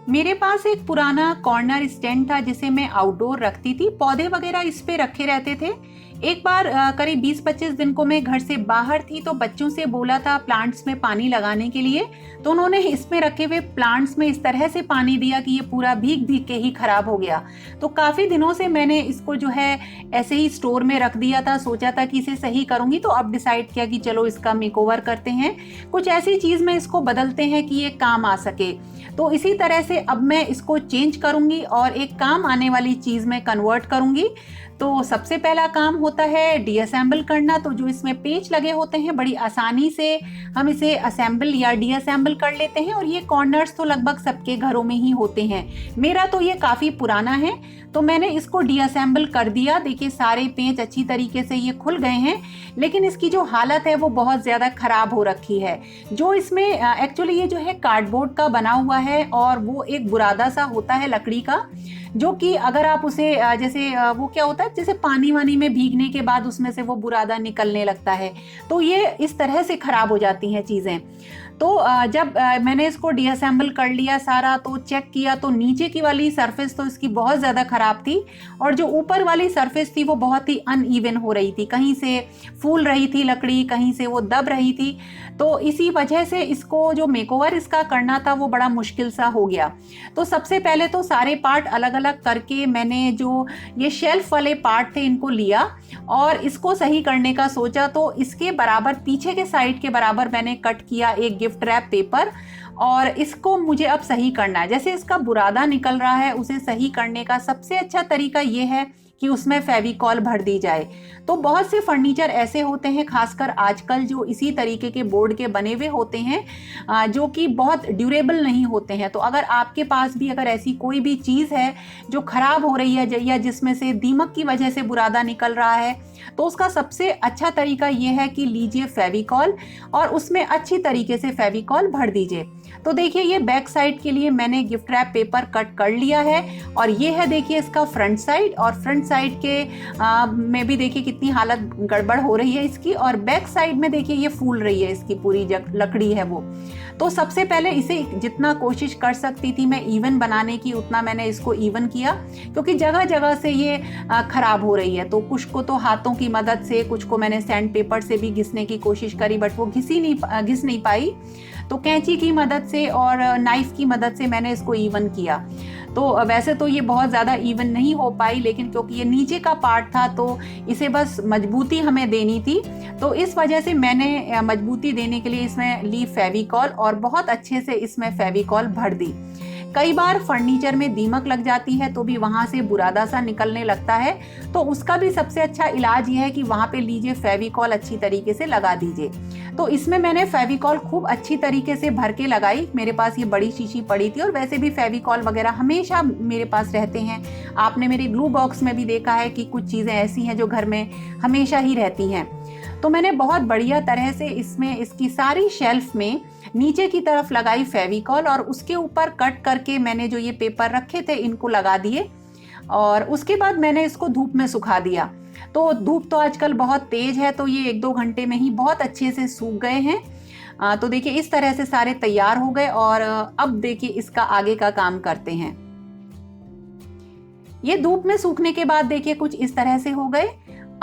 मेरे पास एक पुराना कॉर्नर स्टैंड था जिसे मैं आउटडोर रखती थी, पौधे वगैरह इस पे रखे रहते थे। एक बार करीब 20-25 दिन को मैं घर से बाहर थी तो बच्चों से बोला था प्लांट्स में पानी लगाने के लिए, तो उन्होंने इसमें रखे हुए प्लांट्स में इस तरह से पानी दिया कि ये पूरा भीग भीग के ही खराब हो गया। तो काफ़ी दिनों से मैंने इसको जो है ऐसे ही स्टोर में रख दिया था, सोचा था कि इसे सही करूँगी, तो अब डिसाइड किया कि चलो इसका मेकओवर करते हैं, कुछ ऐसी चीज़ में इसको बदलते हैं कि ये काम आ सके। तो इसी तरह से अब मैं इसको चेंज करूँगी और एक काम आने वाली चीज़ में कन्वर्ट करूँगी। तो सबसे पहला काम होता है डीअसेंबल करना। तो जो इसमें पेच लगे होते हैं बड़ी आसानी से हम इसे असेंबल या डीअसेंबल कर लेते हैं, और ये कॉर्नर्स तो लगभग सबके घरों में ही होते हैं। मेरा तो ये काफ़ी पुराना है तो मैंने इसको डीअसेंबल कर दिया। देखिए सारे पेच अच्छी तरीके से ये खुल गए हैं, लेकिन इसकी जो हालत है वो बहुत ज़्यादा ख़राब हो रखी है। जो इसमें एक्चुअली ये जो है कार्डबोर्ड का बना हुआ है और वो एक बुरादा सा होता है लकड़ी का, जो कि अगर आप उसे जैसे वो क्या होता है, जैसे पानी वानी में भीगने के बाद उसमें से वो बुरादा निकलने लगता है, तो ये इस तरह से खराब हो जाती हैं चीज़ें। तो जब मैंने इसको डीअसेंबल कर लिया सारा तो चेक किया तो नीचे की वाली सरफेस तो इसकी बहुत ज़्यादा ख़राब थी, और जो ऊपर वाली सरफेस थी वो बहुत ही अनइवन हो रही थी, कहीं से फूल रही थी लकड़ी, कहीं से वो दब रही थी। तो इसी वजह से इसको जो मेकओवर इसका करना था वो बड़ा मुश्किल सा हो गया। तो सबसे पहले तो सारे पार्ट अलग अलग करके मैंने जो ये शेल्फ वाले पार्ट थे इनको लिया और इसको सही करने का सोचा। तो इसके बराबर पीछे के साइड के बराबर मैंने कट किया एक गिफ्ट रैप पेपर, और इसको मुझे अब सही करना है। जैसे इसका बुरादा निकल रहा है, उसे सही करने का सबसे अच्छा तरीका ये है कि उसमें फेविकॉल भर दी जाए। तो बहुत से फर्नीचर ऐसे होते हैं, खासकर आजकल जो इसी तरीके के बोर्ड के बने हुए होते हैं जो कि बहुत ड्यूरेबल नहीं होते हैं। तो अगर आपके पास भी अगर ऐसी कोई भी चीज़ है जो ख़राब हो रही है या जिसमें से दीमक की वजह से बुरादा निकल रहा है, तो उसका सबसे अच्छा तरीका ये है कि लीजिए फेविकॉल और उसमें अच्छी तरीके से फेविकॉल भर दीजिए। तो देखिए ये बैक साइड के लिए मैंने गिफ्ट रैप पेपर कट कर लिया है, और ये है देखिए इसका फ्रंट साइड, और फ्रंट साइड के में भी देखिए कितनी हालत गड़बड़ हो रही है इसकी, और बैक साइड में देखिए ये फूल रही है, इसकी पूरी लकड़ी है वो। तो सबसे पहले इसे जितना कोशिश कर सकती थी मैं इवन बनाने की, उतना मैंने इसको इवन किया, क्योंकि जगह जगह से ये खराब हो रही है। तो कुछ को तो हाथों की मदद से, कुछ को मैंने सैंड पेपर से भी घिसने की कोशिश करी, बट वो घिस नहीं पाई। तो कैंची की मदद से और नाइफ की मदद से मैंने इसको इवन किया। तो वैसे तो ये बहुत ज़्यादा इवन नहीं हो पाई, लेकिन क्योंकि ये नीचे का पार्ट था तो इसे बस मजबूती हमें देनी थी, तो इस वजह से मैंने मजबूती देने के लिए इसमें ली फेविकॉल और बहुत अच्छे से इसमें फेविकॉल भर दी। कई बार फर्नीचर में दीमक लग जाती है तो भी वहाँ से बुरादा सा निकलने लगता है, तो उसका भी सबसे अच्छा इलाज ये है कि वहाँ पे लीजिए फेविकॉल अच्छी तरीके से लगा दीजिए। तो इसमें मैंने फेविकॉल खूब अच्छी तरीके से भर के लगाई। मेरे पास ये बड़ी शीशी पड़ी थी, और वैसे भी फेविकॉल वगैरह हमेशा मेरे पास रहते हैं। आपने मेरे ग्लू बॉक्स में भी देखा है कि कुछ चीज़ें ऐसी हैं जो घर में हमेशा ही रहती हैं। तो मैंने बहुत बढ़िया तरह से इसमें इसकी सारी शेल्फ में नीचे की तरफ लगाई फेविकॉल, और उसके ऊपर कट करके मैंने जो ये पेपर रखे थे इनको लगा दिए, और उसके बाद मैंने इसको धूप में सुखा दिया। तो धूप तो आजकल बहुत तेज है, तो ये 1-2 घंटे में ही बहुत अच्छे से सूख गए हैं। तो देखिए इस तरह से सारे तैयार हो गए, और अब देखिए इसका आगे का काम करते हैं। ये धूप में सूखने के बाद देखिए कुछ इस तरह से हो गए।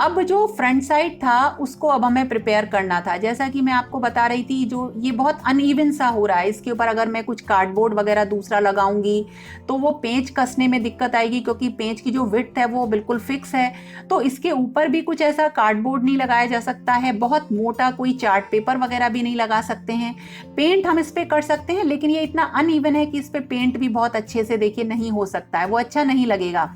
अब जो फ्रंट साइड था उसको अब हमें प्रिपेयर करना था। जैसा कि मैं आपको बता रही थी, जो ये बहुत अनइवन सा हो रहा है, इसके ऊपर अगर मैं कुछ कार्डबोर्ड वगैरह दूसरा लगाऊंगी तो वो पेंच कसने में दिक्कत आएगी, क्योंकि पेंच की जो विड्थ है वो बिल्कुल फिक्स है। तो इसके ऊपर भी कुछ ऐसा कार्डबोर्ड नहीं लगाया जा सकता है, बहुत मोटा कोई चार्ट पेपर वगैरह भी नहीं लगा सकते हैं। पेंट हम इस पर कर सकते हैं, लेकिन ये इतना अनइवन है कि इस पर पेंट भी बहुत अच्छे से देखिए नहीं हो सकता है, वो अच्छा नहीं लगेगा।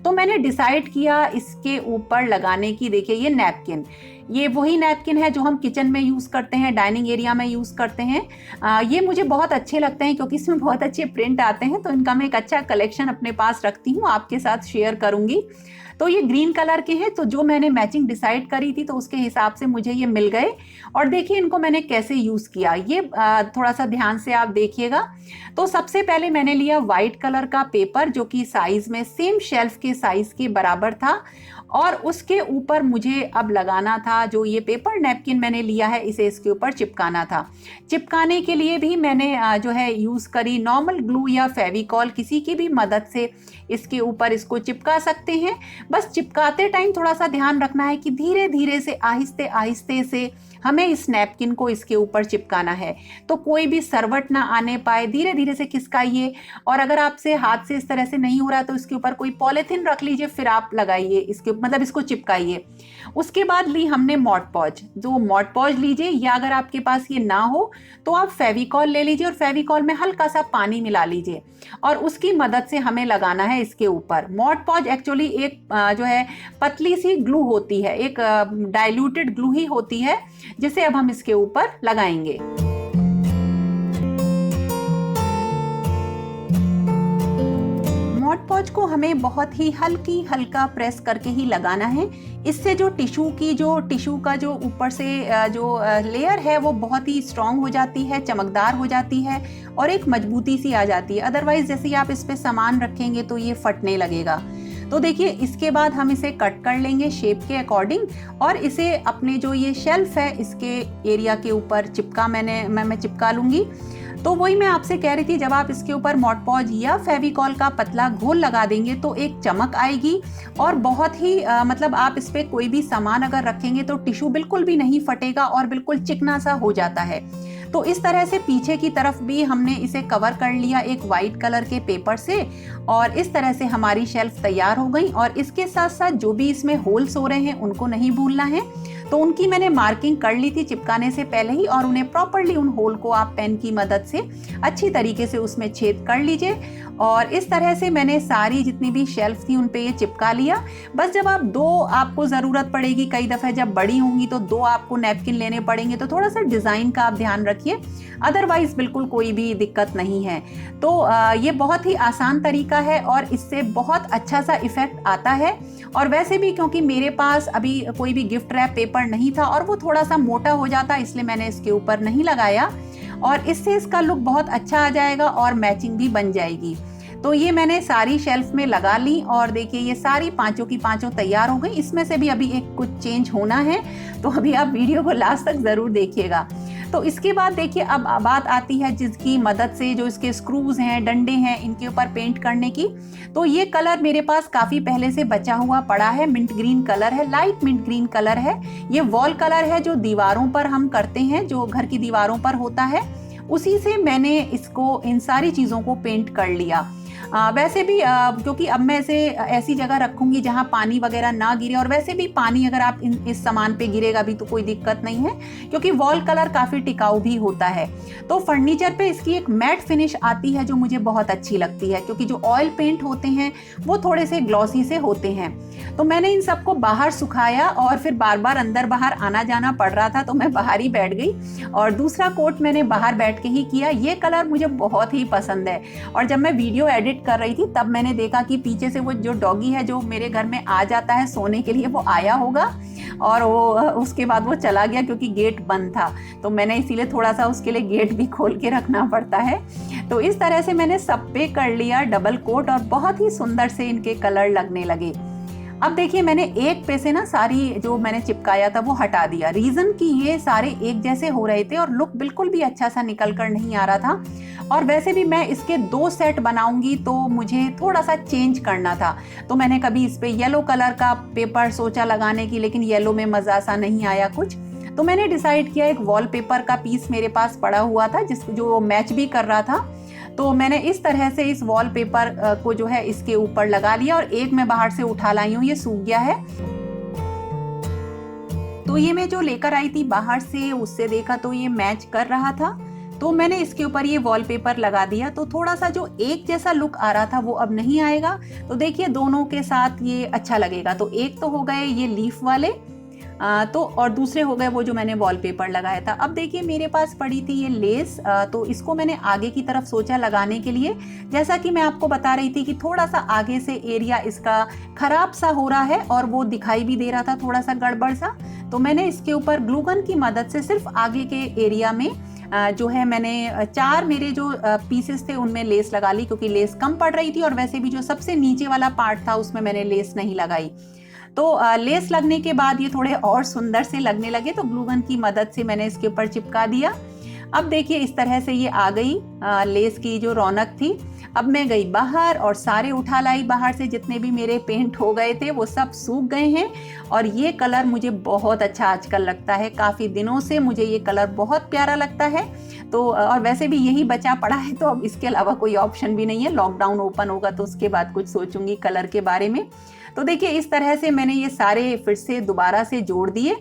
तो मैंने डिसाइड किया इसके ऊपर लगाने की। देखिए ये नैपकिन, ये वही नैपकिन है जो हम किचन में यूज़ करते हैं, डाइनिंग एरिया में यूज़ करते हैं। ये मुझे बहुत अच्छे लगते हैं क्योंकि इसमें बहुत अच्छे प्रिंट आते हैं, तो इनका मैं एक अच्छा कलेक्शन अपने पास रखती हूँ, आपके साथ शेयर करूँगी। तो ये ग्रीन कलर के हैं, तो जो मैंने मैचिंग डिसाइड करी थी तो उसके हिसाब से मुझे ये मिल गए। और देखिए इनको मैंने कैसे यूज़ किया, ये थोड़ा सा ध्यान से आप देखिएगा। तो सबसे पहले मैंने लिया वाइट कलर का पेपर, जो कि साइज़ में सेम शेल्फ के साइज़ के बराबर था, और उसके ऊपर मुझे अब लगाना था जो ये पेपर नैपकिन मैंने लिया है इसे इसके ऊपर चिपकाना था। चिपकाने के लिए भी मैंने जो है यूज़ करी नॉर्मल ग्लू या फेविकॉल, किसी की भी मदद से इसके ऊपर इसको चिपका सकते हैं। बस चिपकाते टाइम थोड़ा सा ध्यान रखना है कि धीरे धीरे से आहिस्ते आहिस्ते से हमें इस नैपकिन को इसके ऊपर चिपकाना है, तो कोई भी सरवट ना आने पाए। धीरे धीरे से खिसकाइए, और अगर आपसे हाथ से इस तरह से नहीं हो रहा तो इसके ऊपर कोई पॉलीथिन रख लीजिए, फिर आप लगाइए इसके, मतलब इसको चिपकाइए। उसके बाद ली हमने मॉड पॉज। जो मॉड पॉज लीजिए, या अगर आपके पास ये ना हो तो आप फेविकॉल ले लीजिए और फेविकॉल में हल्का सा पानी मिला लीजिए और उसकी मदद से हमें लगाना है इसके ऊपर। मॉड पॉज एक्चुअली एक जो है पतली सी ग्लू होती है, एक डाइल्यूटेड ग्लू ही होती है, जिसे अब हम इसके ऊपर लगाएंगे। मॉड पॉज को हमें बहुत ही हल्का प्रेस करके ही लगाना है। इससे जो टिश्यू का जो ऊपर से जो लेयर है वो बहुत ही स्ट्रांग हो जाती है, चमकदार हो जाती है और एक मजबूती सी आ जाती है। अदरवाइज जैसे ही आप इस पे सामान रखेंगे तो ये फटने लगेगा। तो देखिए, इसके बाद हम इसे कट कर लेंगे शेप के अकॉर्डिंग और इसे अपने जो ये शेल्फ है इसके एरिया के ऊपर मैं चिपका लूँगी। तो वही मैं आपसे कह रही थी, जब आप इसके ऊपर मॉड पॉज या फेविकॉल का पतला घोल लगा देंगे तो एक चमक आएगी और बहुत ही मतलब आप इस पे कोई भी सामान अगर रखेंगे तो टिश्यू बिल्कुल भी नहीं फटेगा और बिल्कुल चिकना सा हो जाता है। तो इस तरह से पीछे की तरफ भी हमने इसे कवर कर लिया एक वाइट कलर के पेपर से, और इस तरह से हमारी शेल्फ तैयार हो गई। और इसके साथ साथ जो भी इसमें होल्स हो रहे हैं उनको नहीं भूलना है, तो उनकी मैंने मार्किंग कर ली थी चिपकाने से पहले ही, और उन्हें प्रॉपरली उन होल को आप पेन की मदद से अच्छी तरीके से उसमें छेद कर लीजिए। और इस तरह से मैंने सारी जितनी भी शेल्फ थी उन पे ये चिपका लिया। बस जब आप आपको ज़रूरत पड़ेगी, कई दफ़े जब बड़ी होंगी तो 2 आपको नैपकिन लेने पड़ेंगे, तो थोड़ा सा डिज़ाइन का आप ध्यान रखिए, अदरवाइज बिल्कुल कोई भी दिक्कत नहीं है। तो ये बहुत ही आसान तरीका है और इससे बहुत अच्छा सा इफेक्ट आता है। और वैसे भी क्योंकि मेरे पास अभी कोई भी गिफ्ट रैप पेपर नहीं था और वो थोड़ा सा मोटा हो जाता, इसलिए मैंने इसके ऊपर नहीं लगाया, और इससे इसका लुक बहुत अच्छा आ जाएगा और मैचिंग भी बन जाएगी। तो ये मैंने सारी शेल्फ में लगा ली और देखिए ये सारी पांचों की पांचों तैयार हो गई। इसमें से भी अभी एक कुछ चेंज होना है, तो अभी आप वीडियो को लास्ट तक ज़रूर देखिएगा। तो इसके बाद देखिए अब बात आती है जिसकी मदद से जो इसके स्क्रूज हैं, डंडे हैं, इनके ऊपर पेंट करने की। तो ये कलर मेरे पास काफ़ी पहले से बचा हुआ पड़ा है, मिंट ग्रीन कलर है, लाइट मिंट ग्रीन कलर है। ये वॉल कलर है जो दीवारों पर हम करते हैं, जो घर की दीवारों पर होता है, उसी से मैंने इसको इन सारी चीज़ों को पेंट कर लिया। वैसे भी क्योंकि अब मैं इसे ऐसी जगह रखूंगी जहां पानी वगैरह ना गिरे, और वैसे भी पानी अगर आप इस सामान पे गिरेगा भी तो कोई दिक्कत नहीं है, क्योंकि वॉल कलर काफ़ी टिकाऊ भी होता है। तो फर्नीचर पे इसकी एक मैट फिनिश आती है जो मुझे बहुत अच्छी लगती है, क्योंकि जो ऑयल पेंट होते हैं वो थोड़े से ग्लॉसी से होते हैं। तो मैंने इन सबको बाहर सुखाया और फिर बार बार अंदर बाहर आना जाना पड़ रहा था, तो मैं बाहर ही बैठ गई और दूसरा कोट मैंने बाहर बैठ के ही किया। ये कलर मुझे बहुत ही पसंद है, और जब मैं वीडियो एडिट कर रही थी तब मैंने देखा कि पीछे से वो जो डॉगी है जो मेरे घर में आ जाता है सोने के लिए, वो आया होगा और वो उसके बाद वो चला गया क्योंकि गेट बंद था। तो मैंने इसीलिए थोड़ा सा उसके लिए गेट भी खोल के रखना पड़ता है। तो इस तरह से मैंने सब पे कर लिया डबल कोट और बहुत ही सुंदर से इनके कलर लगने लगे। अब देखिए मैंने एक पे से ना सारी जो मैंने चिपकाया था वो हटा दिया, रीज़न कि ये सारे एक जैसे हो रहे थे और लुक बिल्कुल भी अच्छा सा निकल कर नहीं आ रहा था। और वैसे भी मैं इसके 2 सेट बनाऊंगी तो मुझे थोड़ा सा चेंज करना था, तो मैंने कभी इस पे येलो कलर का पेपर सोचा लगाने की, लेकिन येलो में मज़ा सा नहीं आया कुछ। तो मैंने डिसाइड किया एक वॉलपेपर का पीस मेरे पास पड़ा हुआ था जो मैच भी कर रहा था, तो मैंने इस तरह से इस वॉलपेपर को जो है इसके ऊपर लगा लिया और एक मैं बाहर से उठा लाई हूँ, ये सूख गया है। तो ये मैं जो लेकर आई थी बाहर से, उससे देखा तो ये मैच कर रहा था, तो मैंने इसके ऊपर ये वॉलपेपर लगा दिया। तो थोड़ा सा जो एक जैसा लुक आ रहा था वो अब नहीं आएगा, तो देखिए दोनों के साथ ये अच्छा लगेगा। तो एक तो हो गए ये लीफ वाले, तो और दूसरे हो गए वो जो मैंने वॉलपेपर लगाया था। अब देखिए मेरे पास पड़ी थी ये लेस, तो इसको मैंने आगे की तरफ सोचा लगाने के लिए। जैसा कि मैं आपको बता रही थी कि थोड़ा सा आगे से एरिया इसका खराब सा हो रहा है और वो दिखाई भी दे रहा था थोड़ा सा गड़बड़ सा, तो मैंने इसके ऊपर ग्लू गन की मदद से सिर्फ आगे के एरिया में जो है मैंने 4 मेरे जो पीसेस थे उनमें लेस लगा ली, क्योंकि लेस कम पड़ रही थी और वैसे भी जो सबसे नीचे वाला पार्ट था उसमें मैंने लेस नहीं लगाई। तो लेस लगने के बाद ये थोड़े और सुंदर से लगने लगे, तो ग्लू गन की मदद से मैंने इसके ऊपर चिपका दिया। अब देखिए इस तरह से ये आ गई लेस की जो रौनक थी। अब मैं गई बाहर और सारे उठा लाई बाहर से, जितने भी मेरे पेंट हो गए थे वो सब सूख गए हैं। और ये कलर मुझे बहुत अच्छा आजकल लगता है, काफ़ी दिनों से मुझे ये कलर बहुत प्यारा लगता है। तो और वैसे भी यही बचा पड़ा है, तो अब इसके अलावा कोई ऑप्शन भी नहीं है। लॉकडाउन ओपन होगा तो उसके बाद कुछ सोचूंगी कलर के बारे में। तो देखिए इस तरह से मैंने ये सारे फिर से दोबारा से जोड़ दिए।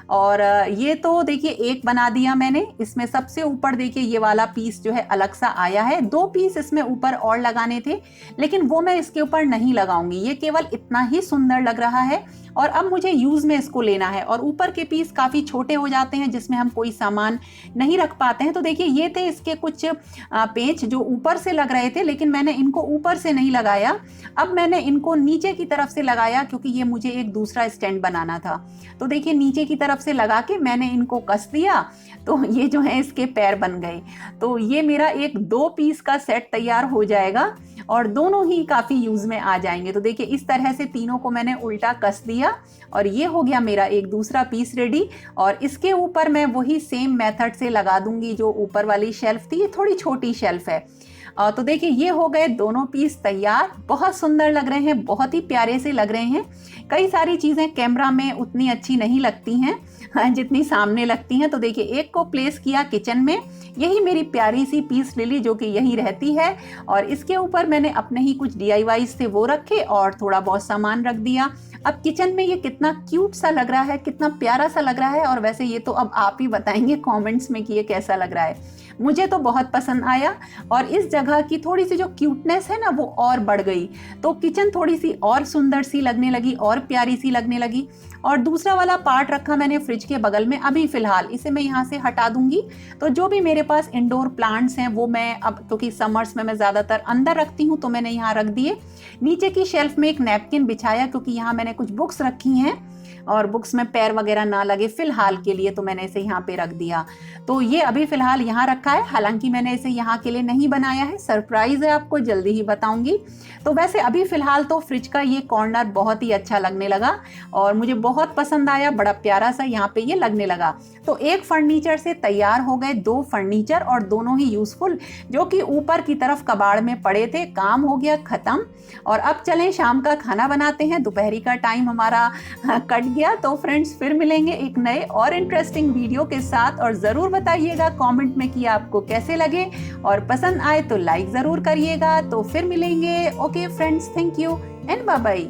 और ये तो देखिए एक बना दिया मैंने। इसमें सबसे ऊपर देखिए ये वाला पीस जो है अलग सा आया है। 2 पीस इसमें ऊपर और लगाने थे, लेकिन वो मैं इसके ऊपर नहीं लगाऊंगी। ये केवल इतना ही सुंदर लग रहा है और अब मुझे यूज में इसको लेना है। और ऊपर के पीस काफी छोटे हो जाते हैं जिसमें हम कोई सामान नहीं रख पाते हैं। तो देखिए ये थे इसके कुछ पेंच जो ऊपर से लग रहे थे, लेकिन मैंने इनको ऊपर से नहीं लगाया। अब मैंने इनको नीचे की तरफ से लगाया, क्योंकि ये मुझे एक दूसरा स्टैंड बनाना था। तो देखिए नीचे की तरफ से लगा के मैंने इनको कस दिया, तो ये जो है इसके पैर बन गए। तो ये मेरा एक 2 पीस का सेट तैयार हो जाएगा और दोनों ही काफी यूज में आ जाएंगे। तो देखिए इस तरह से तीनों को मैंने उल्टा कस दिया और ये हो गया मेरा एक दूसरा पीस रेडी। और इसके ऊपर मैं वही सेम मेथड से लगा दूंगी जो ऊपर वाली शेल्फ थी। ये थोड़ी छोटी शेल्फ है। तो देखिए ये हो गए दोनों पीस तैयार। बहुत सुंदर लग रहे हैं, बहुत ही प्यारे से लग रहे हैं। कई सारी चीज़ें कैमरा में उतनी अच्छी नहीं लगती हैं जितनी सामने लगती हैं। तो देखिए एक को प्लेस किया किचन में, यही मेरी प्यारी सी पीस लिली जो कि यही रहती है। और इसके ऊपर मैंने अपने ही कुछ DIYs थे वो रखे और थोड़ा बहुत सामान रख दिया। अब किचन में ये कितना क्यूट सा लग रहा है, कितना प्यारा सा लग रहा है। और वैसे ये तो अब आप ही बताएंगे कमेंट्स में कि ये कैसा लग रहा है। मुझे तो बहुत पसंद आया और इस जगह की थोड़ी सी जो क्यूटनेस है ना वो और बढ़ गई। तो किचन थोड़ी सी और सुंदर सी लगने लगी और प्यारी सी लगने लगी। और दूसरा वाला पार्ट रखा मैंने फ्रिज के बगल में। अभी फिलहाल इसे मैं यहाँ से हटा दूंगी। तो जो भी मेरे पास इंडोर प्लांट्स हैं वो मैं अब, क्योंकि समर्स में मैं ज़्यादातर अंदर रखती हूँ, तो मैंने यहाँ रख दिए। नीचे की शेल्फ में एक नैपकिन बिछाया, क्योंकि यहाँ मैंने कुछ बुक्स रखी हैं और बुक्स में पैर वगैरह ना लगे फिलहाल के लिए, तो मैंने इसे यहाँ पे रख दिया। तो ये अभी फिलहाल यहाँ रखा है। हालांकि मैंने इसे यहाँ के लिए नहीं बनाया है, सरप्राइज है, आपको जल्दी ही बताऊंगी। तो वैसे अभी फिलहाल तो फ्रिज का ये कॉर्नर बहुत ही अच्छा लगने लगा और मुझे बहुत पसंद आया। बड़ा प्यारा सा यहाँ पे ये लगने लगा। तो एक फर्नीचर से तैयार हो गए 2 फर्नीचर और दोनों ही यूजफुल, जो कि ऊपर की तरफ कबाड़ में पड़े थे। काम हो गया खत्म। और अब चलें शाम का खाना बनाते हैं। दोपहरी का टाइम हमारा कट गया। तो फ्रेंड्स फिर मिलेंगे एक नए और इंटरेस्टिंग वीडियो के साथ। और ज़रूर बताइएगा कमेंट में कि आपको कैसे लगे, और पसंद आए तो लाइक ज़रूर करिएगा। तो फिर मिलेंगे। Okay friends, thank you and bye bye.